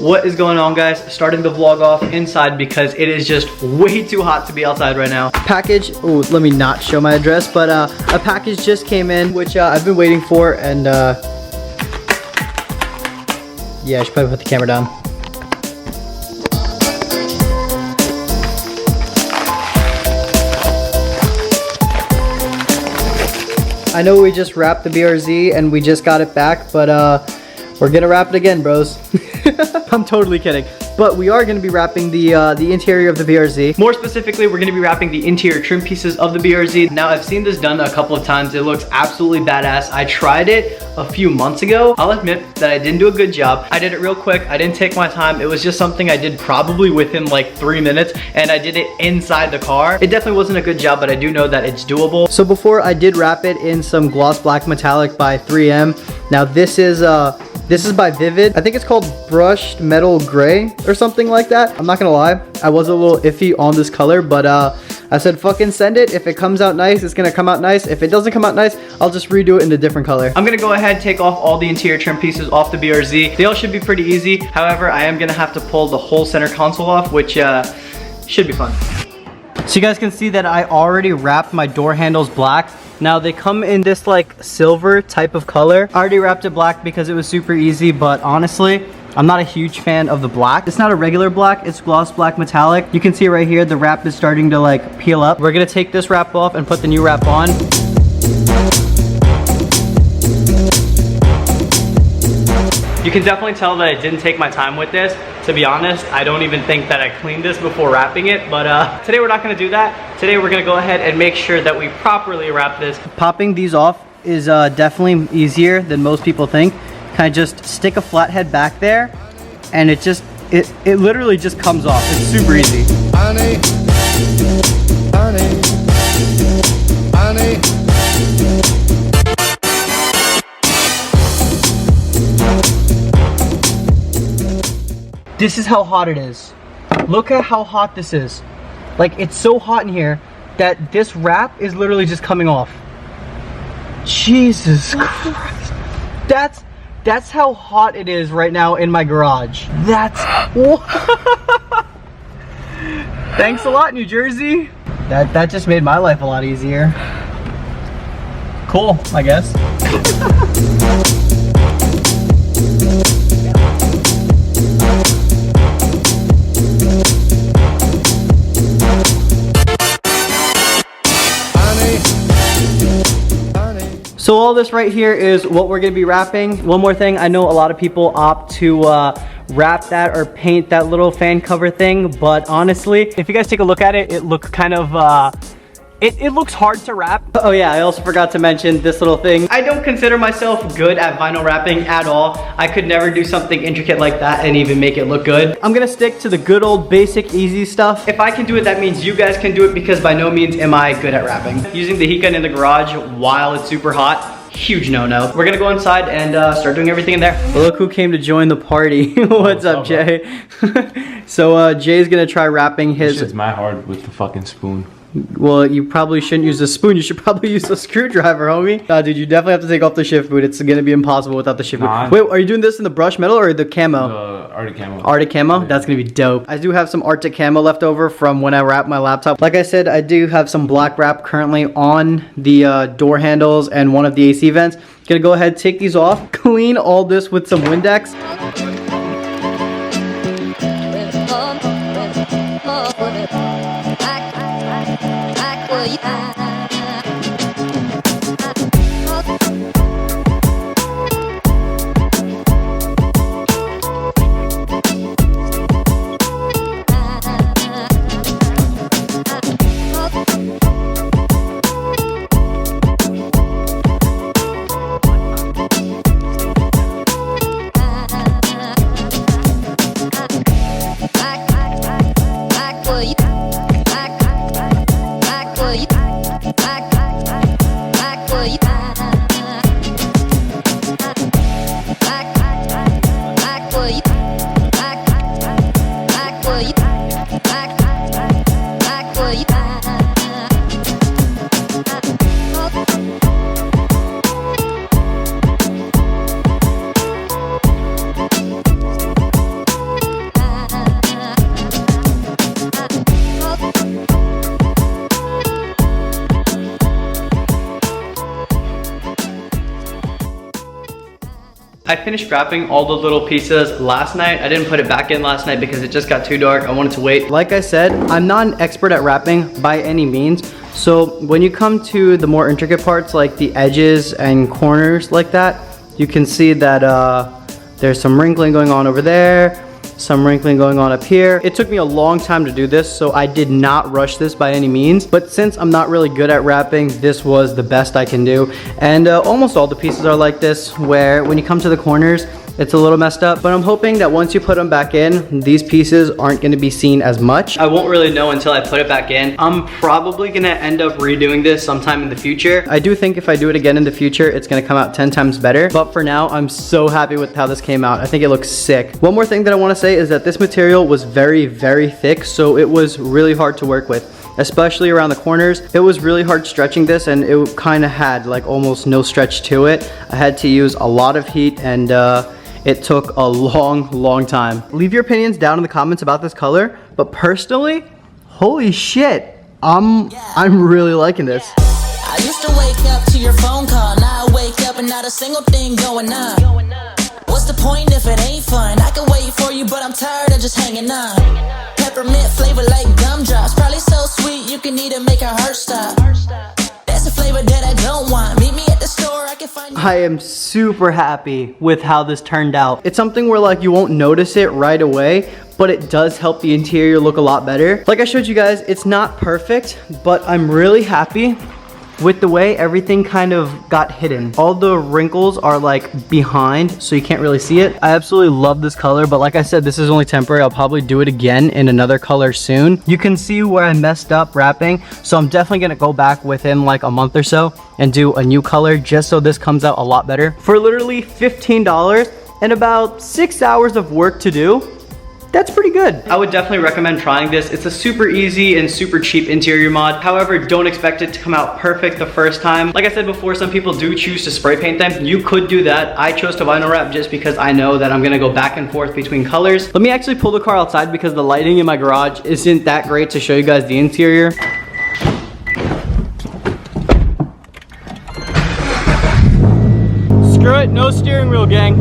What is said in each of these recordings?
What is going on, guys? Starting the vlog off inside because it is just way too hot to be outside right now. Package, oh, let me not show my address, but a package just came in, which I've been waiting for, and yeah, I should probably put the camera down. I know we just wrapped the BRZ and we just got it back, but we're gonna wrap it again, bros. I'm totally kidding. But we are gonna be wrapping the interior of the BRZ. More specifically, we're gonna be wrapping the interior trim pieces of the BRZ. Now, I've seen this done a couple of times. It looks absolutely badass. I tried it a few months ago. I'll admit that I didn't do a good job. I did it real quick. I didn't take my time. It was just something I did probably within like 3 minutes, and I did it inside the car. It definitely wasn't a good job, but I do know that it's doable. So before, I did wrap it in some gloss black metallic by 3M. Now this is by Vivid. I think it's called brushed metal gray or something like that. I'm not gonna lie, I was a little iffy on this color, but I said fucking send it. If it comes out nice, it's gonna come out nice. If it doesn't come out nice, I'll just redo it in a different color. I'm gonna go ahead, take off all the interior trim pieces off the BRZ. They all should be pretty easy. However, I am gonna have to pull the whole center console off, which should be fun. So you guys can see that I already wrapped my door handles black. Now they come in this like silver type of color. I already wrapped it black because it was super easy, but honestly, I'm not a huge fan of the black. It's not a regular black, it's gloss black metallic. You can see right here, the wrap is starting to like peel up. We're gonna take this wrap off and put the new wrap on. You can definitely tell that I didn't take my time with this. To be honest, I don't even think that I cleaned this before wrapping it, but today we're not gonna do that. Today we're gonna go ahead and make sure that we properly wrap this. Popping these off is definitely easier than most people think. Kind of just stick a flathead back there, and it literally just comes off. It's super easy. Honey, honey, honey. This is how hot it is. Look at how hot this is. Like, it's so hot in here that this wrap is literally just coming off. Jesus Christ. That's how hot it is right now in my garage. Thanks a lot, New Jersey. That just made my life a lot easier. Cool, I guess. So all this right here is what we're gonna be wrapping. One more thing, I know a lot of people opt to wrap that or paint that little fan cover thing, but honestly, if you guys take a look at it, it looks kind of, it looks hard to wrap. Oh yeah, I also forgot to mention this little thing. I don't consider myself good at vinyl wrapping at all. I could never do something intricate like that and even make it look good. I'm gonna stick to the good old basic easy stuff. If I can do it, that means you guys can do it, because by no means am I good at wrapping. Using the heat gun in the garage while it's super hot, huge no-no. We're gonna go inside and start doing everything in there. Well, look who came to join the party. What's up, Jay? So Jay's gonna try wrapping his... This shit's my hard with the fucking spoon. Well, you probably shouldn't use a spoon. You should probably use a screwdriver, homie. Nah, dude, you definitely have to take off the shift boot. It's gonna be impossible without the shift boot. Wait, are you doing this in the brushed metal or the camo? Arctic camo. Arctic camo? Yeah. That's gonna be dope. I do have some Arctic camo left over from when I wrapped my laptop. Like I said, I do have some black wrap currently on the door handles and one of the AC vents. Gonna go ahead, take these off, clean all this with some Windex. I finished wrapping all the little pieces last night. I didn't put it back in last night because it just got too dark. I wanted to wait. Like I said, I'm not an expert at wrapping by any means. So when you come to the more intricate parts, like the edges and corners like that, you can see that there's some wrinkling going on over there, some wrinkling going on up here. It took me a long time to do this, so I did not rush this by any means. But since I'm not really good at wrapping, this was the best I can do. And almost all the pieces are like this, where when you come to the corners, it's a little messed up, but I'm hoping that once you put them back in, these pieces aren't gonna be seen as much. I won't really know until I put it back in. I'm probably gonna end up redoing this sometime in the future. I do think if I do it again in the future, it's gonna come out 10 times better. But for now, I'm so happy with how this came out. I think it looks sick. One more thing that I wanna say is that this material was very, very thick, so it was really hard to work with. Especially around the corners. It was really hard stretching this, and it kind of had like almost no stretch to it. I had to use a lot of heat, and it took a long time. Leave your opinions down in the comments about this color, but personally, holy shit, I'm really liking this. I used to wake up to your phone call, now I wake up and not a single thing going on. What's the point if it ain't fun? I can wait for you, but I'm tired of just hanging on. Peppermint flavor like gumdrops, probably so sweet you can eat it, make our heart stop. That's a flavor that I don't want. Meet me at the store, I can find you. I am super happy with how this turned out. It's something where like you won't notice it right away, but it does help the interior look a lot better. Like I showed you guys, it's not perfect, but I'm really happy with the way everything kind of got hidden. All the wrinkles are like behind, so you can't really see it. I absolutely love this color, but like I said, this is only temporary. I'll probably do it again in another color soon. You can see where I messed up wrapping, so I'm definitely gonna go back within like a month or so and do a new color just so this comes out a lot better. For literally $15 and about 6 hours of work to do, that's pretty good. I would definitely recommend trying this. It's a super easy and super cheap interior mod. However, don't expect it to come out perfect the first time. Like I said before, some people do choose to spray paint them. You could do that. I chose to vinyl wrap just because I know that I'm gonna go back and forth between colors. Let me actually pull the car outside because the lighting in my garage isn't that great to show you guys the interior. Screw it, no steering wheel, gang.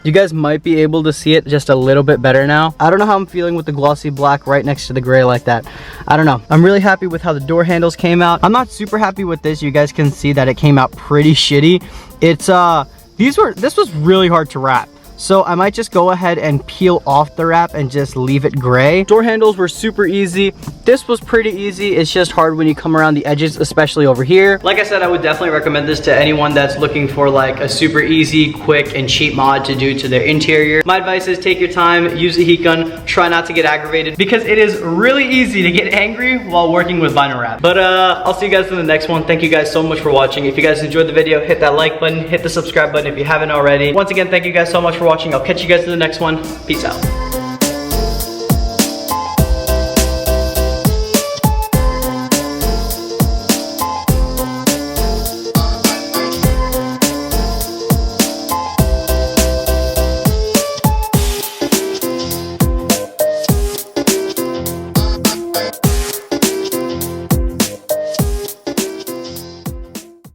You guys might be able to see it just a little bit better now. I don't know how I'm feeling with the glossy black right next to the gray like that. I don't know. I'm really happy with how the door handles came out. I'm not super happy with this. You guys can see that it came out pretty shitty. It's this was really hard to wrap. So I might just go ahead and peel off the wrap and just leave it gray. Door handles were super easy. This was pretty easy. It's just hard when you come around the edges, especially over here. Like I said, I would definitely recommend this to anyone that's looking for like a super easy, quick, and cheap mod to do to their interior. My advice is take your time, use the heat gun, try not to get aggravated because it is really easy to get angry while working with vinyl wrap. But I'll see you guys in the next one. Thank you guys so much for watching. If you guys enjoyed the video, hit that like button, hit the subscribe button if you haven't already. Once again, thank you guys so much for watching. I'll catch you guys in the next one. Peace out.